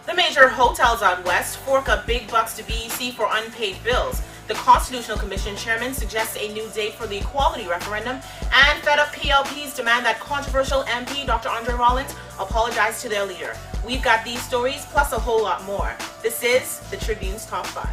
The major hotels out west fork up big bucks to BEC for unpaid bills. The Constitutional Commission chairman suggests a new date for the equality referendum, and fed up PLPs demand that controversial MP Dr. Andre Rollins apologize to their leader. We've got these stories plus a whole lot more. This is the Tribune's Top 5.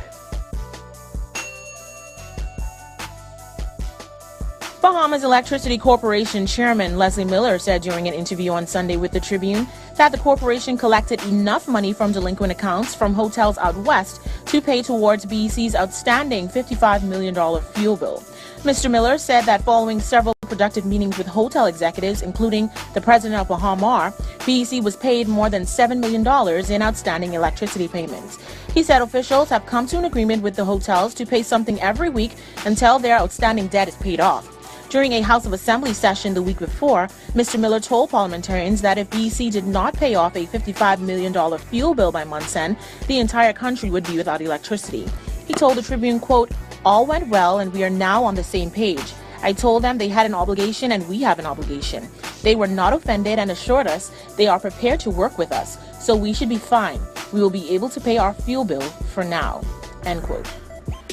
Bahamas Electricity Corporation Chairman Leslie Miller said during an interview on Sunday with the Tribune that the corporation collected enough money from delinquent accounts from hotels out west to pay towards BEC's outstanding $55 million fuel bill. Mr. Miller said that following several productive meetings with hotel executives, including the president of Bahamar, BEC was paid more than $7 million in outstanding electricity payments. He said officials have come to an agreement with the hotels to pay something every week until their outstanding debt is paid off. During a House of Assembly session the week before, Mr. Miller told parliamentarians that if BEC did not pay off a $55 million fuel bill by month's end, the entire country would be without electricity. He told the Tribune, quote, "All went well and we are now on the same page. I told them they had an obligation and we have an obligation. They were not offended and assured us they are prepared to work with us, so we should be fine. We will be able to pay our fuel bill for now," end quote.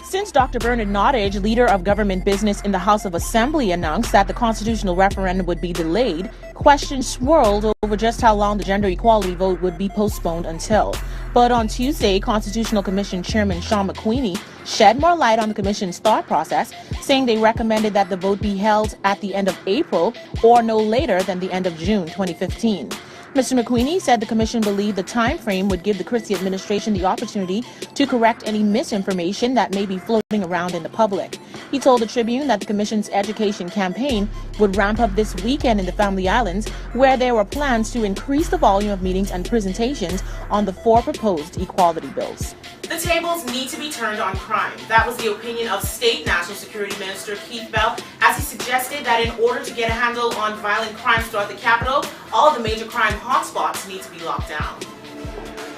Since Dr. Bernard Nottage, leader of government business in the House of Assembly, announced that the constitutional referendum would be delayed, questions swirled over just how long the gender equality vote would be postponed until. But on Tuesday, Constitutional Commission Chairman Sean McQueenie shed more light on the Commission's thought process, saying they recommended that the vote be held at the end of April or no later than the end of June 2015. Mr. McQueenie said the Commission believed the time frame would give the Christie administration the opportunity to correct any misinformation that may be floating around in the public. He told the Tribune that the Commission's education campaign would ramp up this weekend in the Family Islands, where there were plans to increase the volume of meetings and presentations on the 4 proposed equality bills. The tables need to be turned on crime. That was the opinion of State National Security Minister Keith Bell, as he suggested that in order to get a handle on violent crimes throughout the capital, all of the major crime hotspots need to be locked down.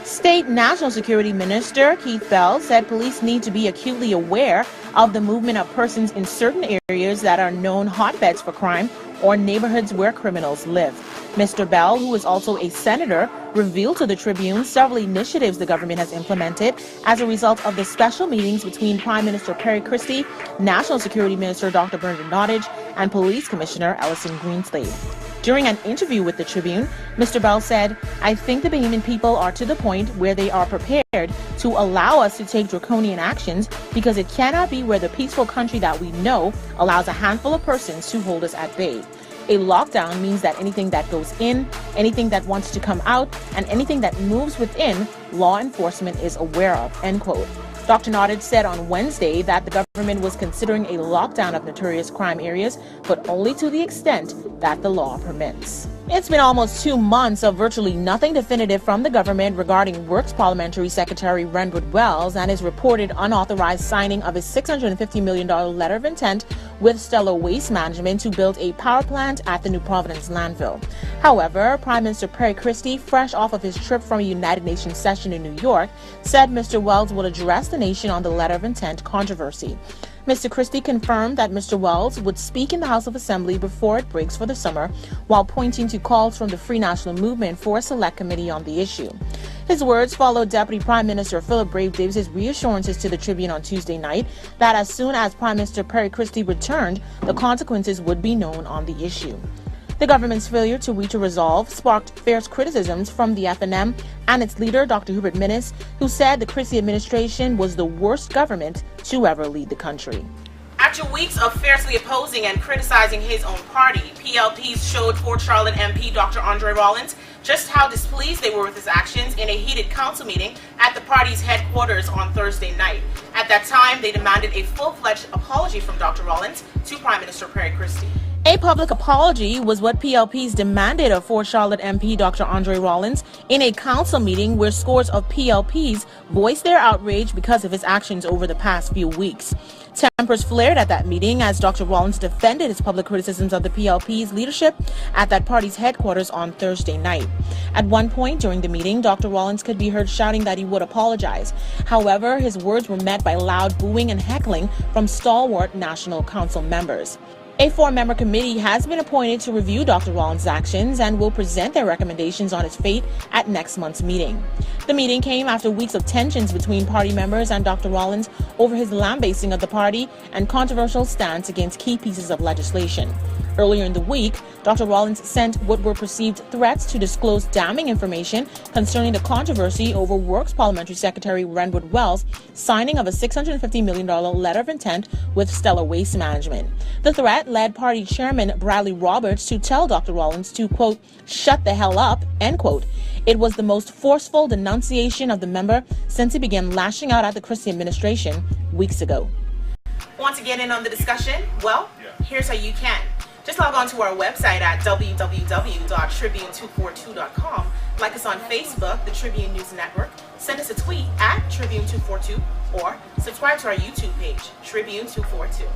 State National Security Minister Keith Bell said police need to be acutely aware of the movement of persons in certain areas that are known hotbeds for crime or neighborhoods where criminals live. Mr. Bell, who is also a senator, revealed to the Tribune several initiatives the government has implemented as a result of the special meetings between Prime Minister Perry Christie, National Security Minister Dr. Bernard Nottage, and Police Commissioner Ellison Greenslade. During an interview with the Tribune, Mr. Bell said, "I think the Bahamian people are to the point where they are prepared to allow us to take draconian actions because it cannot be where the peaceful country that we know allows a handful of persons to hold us at bay. A lockdown means that anything that goes in, anything that wants to come out, and anything that moves within, law enforcement is aware of," end quote. Dr. Nottage said on Wednesday that the government was considering a lockdown of notorious crime areas, but only to the extent that the law permits. It's been almost 2 months of virtually nothing definitive from the government regarding Works Parliamentary Secretary Renwood Wells and his reported unauthorized signing of a $650 million letter of intent with Stellar Waste Management to build a power plant at the New Providence landfill. However, Prime Minister Perry Christie, fresh off of his trip from a United Nations session in New York, said Mr. Wells will address the nation on the letter of intent controversy. Mr. Christie confirmed that Mr. Wells would speak in the House of Assembly before it breaks for the summer, while pointing to calls from the Free National Movement for a select committee on the issue. His words followed Deputy Prime Minister Philip Brave Davis's reassurances to the Tribune on Tuesday night that as soon as Prime Minister Perry Christie returned, the consequences would be known on the issue. The government's failure to reach a resolve sparked fierce criticisms from the FNM and its leader, Dr. Hubert Minnis, who said the Christie administration was the worst government to ever lead the country. After weeks of fiercely opposing and criticizing his own party, PLPs showed Port Charlotte MP Dr. Andre Rollins just how displeased they were with his actions in a heated council meeting at the party's headquarters on Thursday night. At that time, they demanded a full-fledged apology from Dr. Rollins to Prime Minister Perry Christie. A public apology was what PLPs demanded of Fort Charlotte MP Dr. Andre Rollins in a council meeting where scores of PLPs voiced their outrage because of his actions over the past few weeks. Tempers flared at that meeting as Dr. Rollins defended his public criticisms of the PLP's leadership at that party's headquarters on Thursday night. At one point during the meeting, Dr. Rollins could be heard shouting that he would apologize. However, his words were met by loud booing and heckling from stalwart National Council members. A four-member committee has been appointed to review Dr. Rollins' actions and will present their recommendations on his fate at next month's meeting. The meeting came after weeks of tensions between party members and Dr. Rollins over his lambasting of the party and controversial stance against key pieces of legislation. Earlier in the week, Dr. Rollins sent what were perceived threats to disclose damning information concerning the controversy over Works Parliamentary Secretary Renwood Wells' signing of a $650 million letter of intent with Stellar Waste Management. The threat led party chairman Bradley Roberts to tell Dr. Rollins to, quote, shut the hell up, end quote. It was the most forceful denunciation of the member since he began lashing out at the Christie administration weeks ago. Want to get in on the discussion? Well, here's how you can. Just log on to our website at www.tribune242.com. Like us on Facebook, the Tribune News Network. Send us a tweet at Tribune242 or subscribe to our YouTube page, Tribune242.